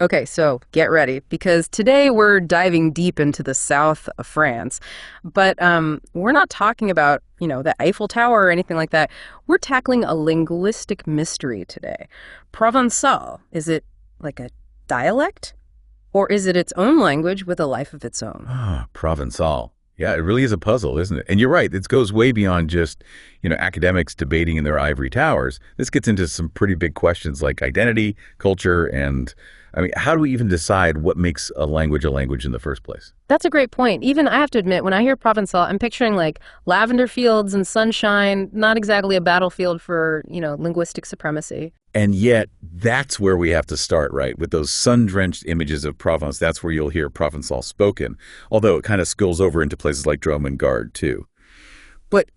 Okay, so get ready because today we're diving deep into the south of France. But we're not talking about, the Eiffel Tower or anything like that. We're tackling a linguistic mystery today. Provençal, is it like a dialect? Or is it its own language with a life of its own? Ah, Provençal. Yeah, it really is a puzzle, isn't it? And you're right, it goes way beyond just, academics debating in their ivory towers. This gets into some pretty big questions like identity, culture, and how do we even decide what makes a language in the first place? That's a great point. Even I have to admit, when I hear Provençal, I'm picturing like lavender fields and sunshine, not exactly a battlefield for, linguistic supremacy. And yet, that's where we have to start, right? With those sun-drenched images of Provence, that's where you'll hear Provençal spoken, although it kind of spills over into places like Drôme-and-Gard, too.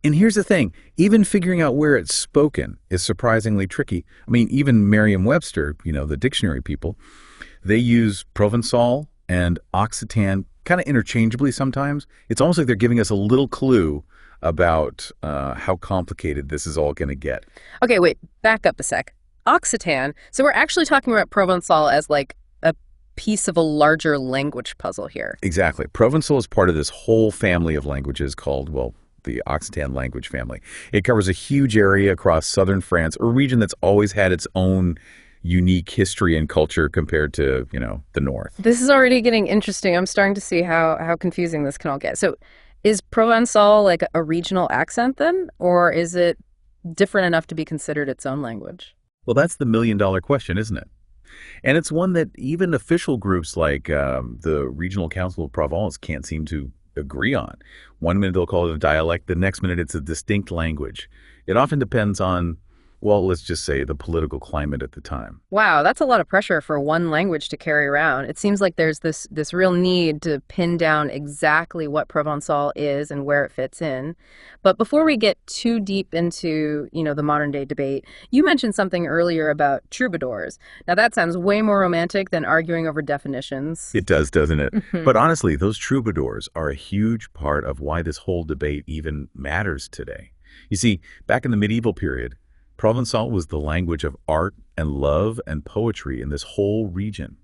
And here's the thing, even figuring out where it's spoken is surprisingly tricky. Even Merriam-Webster, the dictionary people, they use Provençal and Occitan kind of interchangeably sometimes. It's almost like they're giving us a little clue about how complicated this is all going to get. Okay, wait, back up a sec. Occitan, so we're actually talking about Provençal as like a piece of a larger language puzzle here. Exactly. Provençal is part of this whole family of languages called, the Occitan language family. It covers a huge area across southern France, a region that's always had its own unique history and culture compared to, the north. This is already getting interesting. I'm starting to see how confusing this can all get. So is Provençal like a regional accent then? Or is it different enough to be considered its own language? Well, that's the million-dollar question, isn't it? And it's one that even official groups like the Regional Council of Provence can't seem to agree on. One minute they'll call it a dialect, the next minute it's a distinct language. It often depends on, let's just say the political climate at the time. Wow, that's a lot of pressure for one language to carry around. It seems like there's this real need to pin down exactly what Provençal is and where it fits in. But before we get too deep into, the modern day debate, you mentioned something earlier about troubadours. Now that sounds way more romantic than arguing over definitions. It does, doesn't it? But honestly, those troubadours are a huge part of why this whole debate even matters today. You see, back in the medieval period, Provençal was the language of art and love and poetry in this whole region.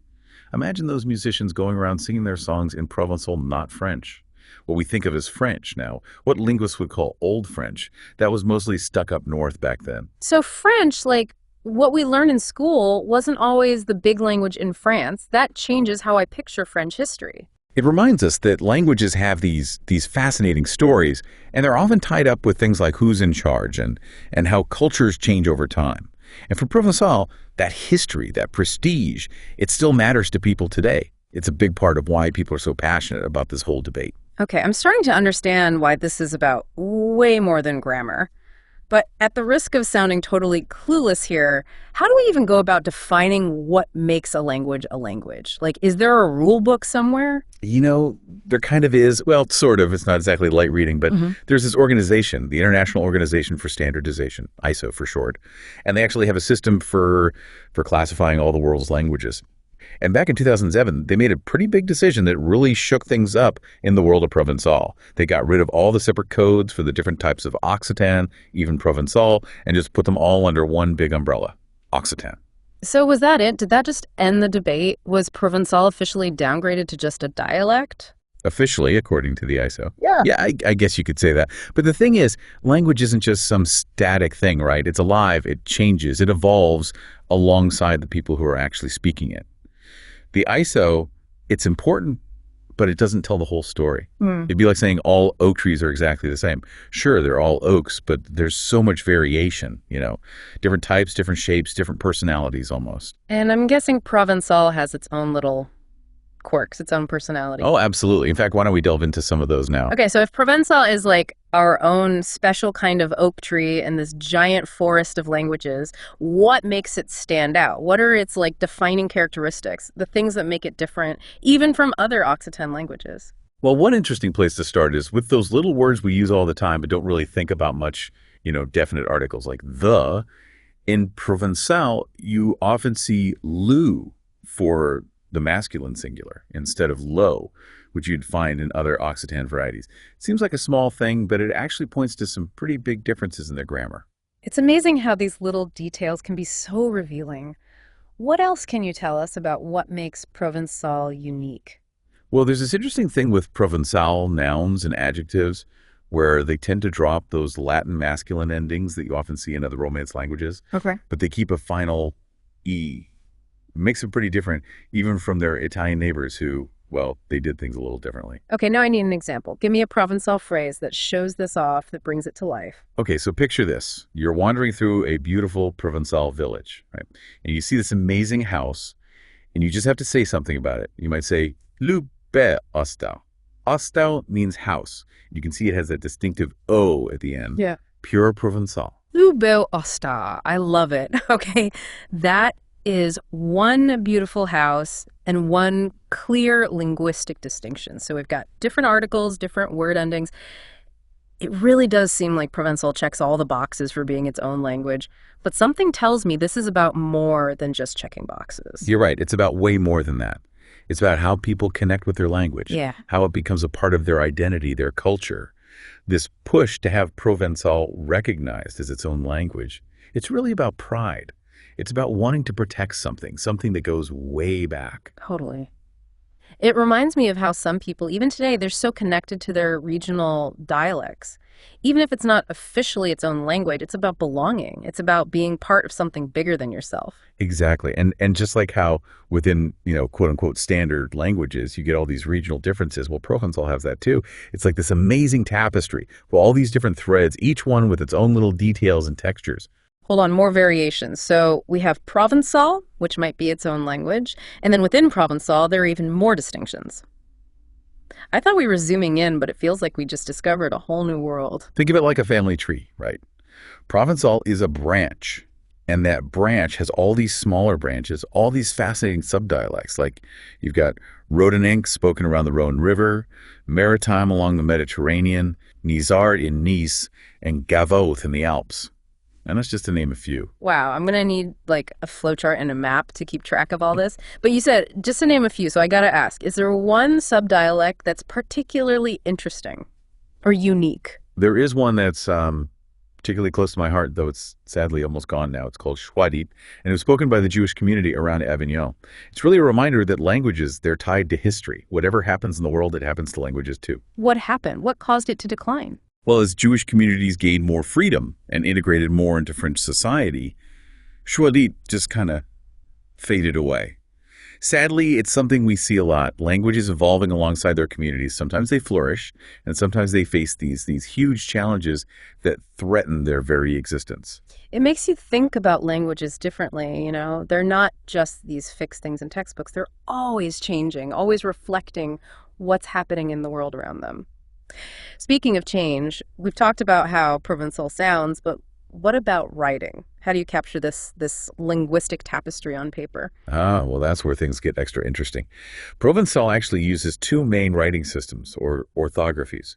Imagine those musicians going around singing their songs in Provençal, not French. What we think of as French now, what linguists would call Old French, that was mostly stuck up north back then. So French, like what we learn in school, wasn't always the big language in France. That changes how I picture French history. It reminds us that languages have these fascinating stories, and they're often tied up with things like who's in charge and how cultures change over time. And for Provençal, that history, that prestige, it still matters to people today. It's a big part of why people are so passionate about this whole debate. Okay, I'm starting to understand why this is about way more than grammar. But at the risk of sounding totally clueless here, how do we even go about defining what makes a language a language? Like, is there a rule book somewhere? There kind of is. Well, sort of. It's not exactly light reading, but there's this organization, the International Organization for Standardization, ISO for short, and they actually have a system for classifying all the world's languages. And back in 2007, they made a pretty big decision that really shook things up in the world of Provençal. They got rid of all the separate codes for the different types of Occitan, even Provençal, and just put them all under one big umbrella, Occitan. So was that it? Did that just end the debate? Was Provençal officially downgraded to just a dialect? Officially, according to the ISO. Yeah. Yeah, I guess you could say that. But the thing is, language isn't just some static thing, right? It's alive, it changes, it evolves alongside the people who are actually speaking it. The ISO, it's important, but it doesn't tell the whole story. It'd be like saying all oak trees are exactly the same. Sure, they're all oaks, but there's so much variation, different types, different shapes, different personalities almost. And I'm guessing Provençal has its own little quirks, its own personality. Oh, absolutely. In fact, why don't we delve into some of those now? Okay, so if Provençal is like our own special kind of oak tree in this giant forest of languages, what makes it stand out? What are its like defining characteristics, the things that make it different, even from other Occitan languages? Well, one interesting place to start is with those little words we use all the time but don't really think about much, definite articles like the. In Provençal, you often see lu for the masculine singular instead of lo, which you'd find in other Occitan varieties. It seems like a small thing, but it actually points to some pretty big differences in their grammar. It's amazing how these little details can be so revealing. What else can you tell us about what makes Provençal unique? Well, there's this interesting thing with Provençal nouns and adjectives where they tend to drop those Latin masculine endings that you often see in other Romance languages, Okay. but they keep a final E. It makes them pretty different, even from their Italian neighbors who, well, they did things a little differently. Okay, now I need an example. Give me a Provençal phrase that shows this off, that brings it to life. Okay, so picture this. You're wandering through a beautiful Provençal village, right? And you see this amazing house, and you just have to say something about it. You might say, "Le bel hostel." Hostel means house. You can see it has that distinctive O at the end. Yeah. Pure Provençal. Le beau osta. I love it. Okay, that is one beautiful house and one clear linguistic distinction. So we've got different articles, different word endings. It really does seem like Provençal checks all the boxes for being its own language, but something tells me this is about more than just checking boxes. You're right. It's about way more than that. It's about how people connect with their language, Yeah. how it becomes a part of their identity, their culture. This push to have Provençal recognized as its own language, it's really about pride. It's about wanting to protect something that goes way back. Totally. It reminds me of how some people, even today, they're so connected to their regional dialects. Even if it's not officially its own language, it's about belonging. It's about being part of something bigger than yourself. Exactly. And just like how within, quote unquote standard languages, you get all these regional differences. Well, Provençal has that too. It's like this amazing tapestry with all these different threads, each one with its own little details and textures. Hold on, more variations. So we have Provençal, which might be its own language, and then within Provençal, there are even more distinctions. I thought we were zooming in, but it feels like we just discovered a whole new world. Think of it like a family tree, right? Provençal is a branch, and that branch has all these smaller branches, all these fascinating subdialects. Like you've got Rhodanink spoken around the Rhone River, Maritime along the Mediterranean, Nizard in Nice, and Gavoth in the Alps. And that's just to name a few. Wow, I'm going to need like a flowchart and a map to keep track of all this. But you said just to name a few, so I got to ask, is there one subdialect that's particularly interesting or unique? There is one that's particularly close to my heart, though it's sadly almost gone now. It's called Schwadit, and it was spoken by the Jewish community around Avignon. It's really a reminder that languages, they're tied to history. Whatever happens in the world, it happens to languages too. What happened? What caused it to decline? Well, as Jewish communities gained more freedom and integrated more into French society, Schwadit just kind of faded away. Sadly, it's something we see a lot. Languages evolving alongside their communities. Sometimes they flourish, and sometimes they face these huge challenges that threaten their very existence. It makes you think about languages differently, you know? They're not just these fixed things in textbooks. They're always changing, always reflecting what's happening in the world around them. Speaking of change, we've talked about how Provençal sounds, but what about writing? How do you capture this linguistic tapestry on paper? Ah, well, that's where things get extra interesting. Provençal actually uses two main writing systems, or orthographies,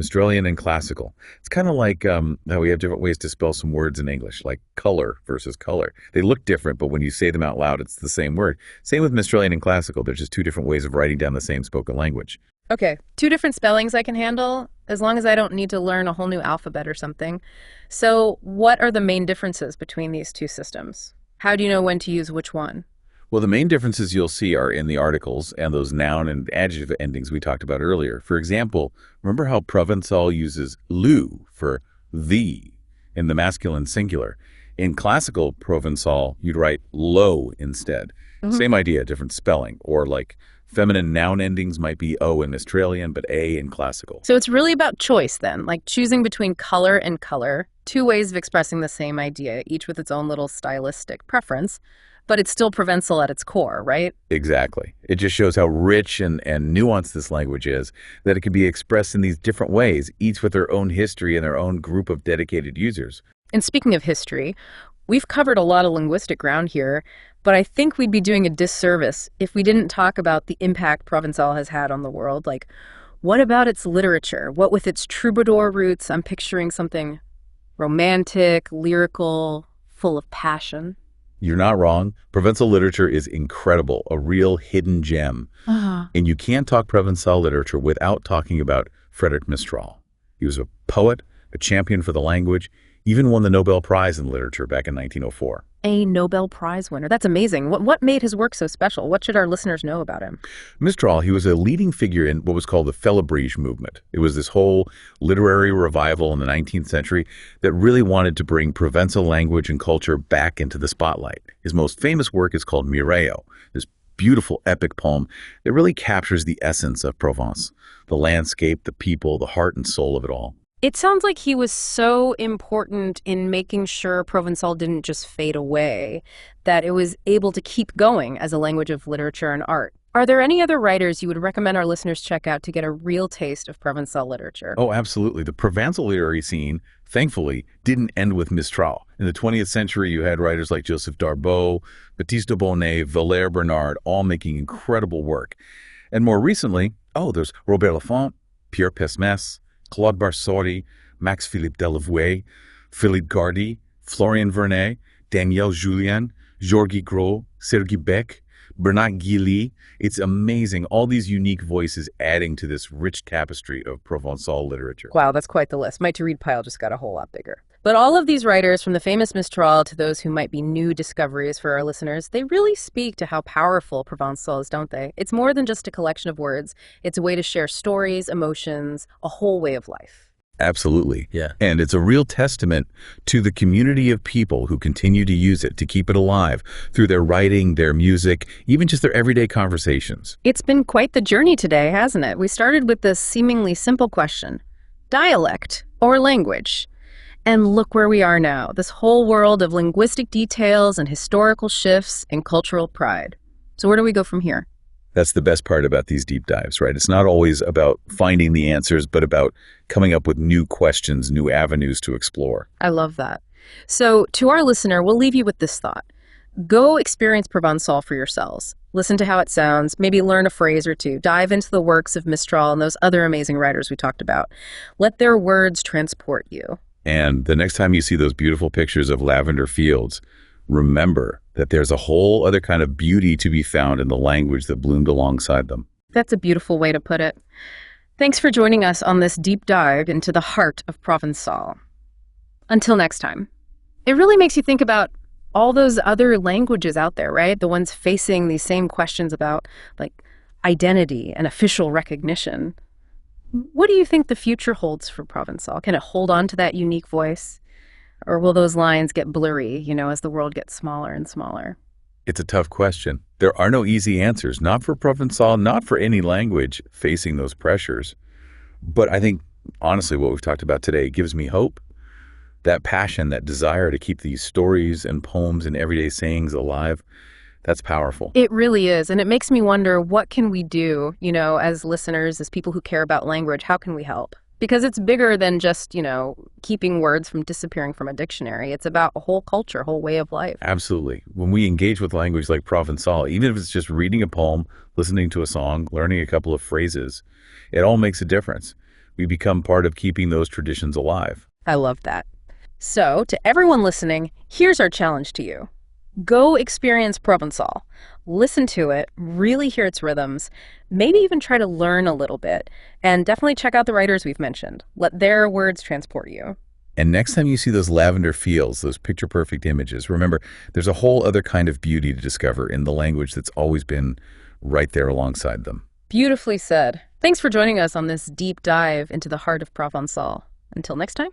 Mistralian and Classical. It's kind of like how we have different ways to spell some words in English, like color versus color. They look different, but when you say them out loud, it's the same word. Same with Mistralian and Classical. There's just two different ways of writing down the same spoken language. Okay, two different spellings I can handle, as long as I don't need to learn a whole new alphabet or something. So what are the main differences between these two systems? How do you know when to use which one? Well, the main differences you'll see are in the articles and those noun and adjective endings we talked about earlier. For example, remember how Provençal uses lu for the in the masculine singular. In classical Provençal, you'd write lo instead. Same idea, different spelling. Or like feminine noun endings might be O in Mistralian, but A in classical. So it's really about choice then, like choosing between color and color, two ways of expressing the same idea, each with its own little stylistic preference, but it's still Provençal at its core, right? Exactly. It just shows how rich and nuanced this language is, that it can be expressed in these different ways, each with their own history and their own group of dedicated users. And speaking of history, we've covered a lot of linguistic ground here, but I think we'd be doing a disservice if we didn't talk about the impact Provençal has had on the world. Like, what about its literature? What with its troubadour roots? I'm picturing something romantic, lyrical, full of passion. You're not wrong. Provençal literature is incredible, a real hidden gem. And you can't talk Provençal literature without talking about Frédéric Mistral. He was a poet, a champion for the language. Even won the Nobel Prize in Literature back in 1904. A Nobel Prize winner. That's amazing. What made his work so special? What should our listeners know about him? Mistral, he was a leading figure in what was called the Félibrige movement. It was this whole literary revival in the 19th century that really wanted to bring Provençal language and culture back into the spotlight. His most famous work is called Mireio, this beautiful epic poem that really captures the essence of Provence, the landscape, the people, the heart and soul of it all. It sounds like he was so important in making sure Provençal didn't just fade away, that it was able to keep going as a language of literature and art. Are there any other writers you would recommend our listeners check out to get a real taste of Provençal literature? Oh, absolutely. The Provençal literary scene, thankfully, didn't end with Mistral. In the 20th century, you had writers like Joseph Darboux, Baptiste de Bonnet, Valère Bernard, all making incredible work. And more recently, there's Robert Laffont, Pierre Pesmes, Claude Barsotti, Max-Philippe Delavoué, Philippe Gardy, Florian Vernet, Daniel Julien, Georgy Gros, Sergi Beck, Bernard Guilly. It's amazing. All these unique voices adding to this rich tapestry of Provençal literature. Wow, that's quite the list. My to-read pile just got a whole lot bigger. But all of these writers, from the famous Mistral to those who might be new discoveries for our listeners, they really speak to how powerful Provençal is, don't they? It's more than just a collection of words. It's a way to share stories, emotions, a whole way of life. Absolutely. Yeah. And it's a real testament to the community of people who continue to use it to keep it alive through their writing, their music, even just their everyday conversations. It's been quite the journey today, hasn't it? We started with this seemingly simple question: dialect or language? And look where we are now, this whole world of linguistic details and historical shifts and cultural pride. So where do we go from here? That's the best part about these deep dives, right? It's not always about finding the answers, but about coming up with new questions, new avenues to explore. I love that. So to our listener, we'll leave you with this thought. Go experience Provençal for yourselves. Listen to how it sounds, maybe learn a phrase or two, dive into the works of Mistral and those other amazing writers we talked about. Let their words transport you. And the next time you see those beautiful pictures of lavender fields, remember that there's a whole other kind of beauty to be found in the language that bloomed alongside them. That's a beautiful way to put it. Thanks for joining us on this deep dive into the heart of Provençal. Until next time. It really makes you think about all those other languages out there, right? The ones facing these same questions about, like, identity and official recognition. What do you think the future holds for Provençal? Can it hold on to that unique voice? Or will those lines get blurry, as the world gets smaller and smaller? It's a tough question. There are no easy answers, not for Provençal, not for any language facing those pressures. But I think, honestly, what we've talked about today gives me hope. That passion, that desire to keep these stories and poems and everyday sayings alive, that's powerful. It really is. And it makes me wonder, what can we do, as listeners, as people who care about language? How can we help? Because it's bigger than just, keeping words from disappearing from a dictionary. It's about a whole culture, a whole way of life. Absolutely. When we engage with language like Provençal, even if it's just reading a poem, listening to a song, learning a couple of phrases, it all makes a difference. We become part of keeping those traditions alive. I love that. So, to everyone listening, here's our challenge to you. Go experience Provençal. Listen to it, really hear its rhythms, maybe even try to learn a little bit, and definitely check out the writers we've mentioned. Let their words transport you. And next time you see those lavender fields, those picture-perfect images, remember, there's a whole other kind of beauty to discover in the language that's always been right there alongside them. Beautifully said. Thanks for joining us on this deep dive into the heart of Provençal. Until next time.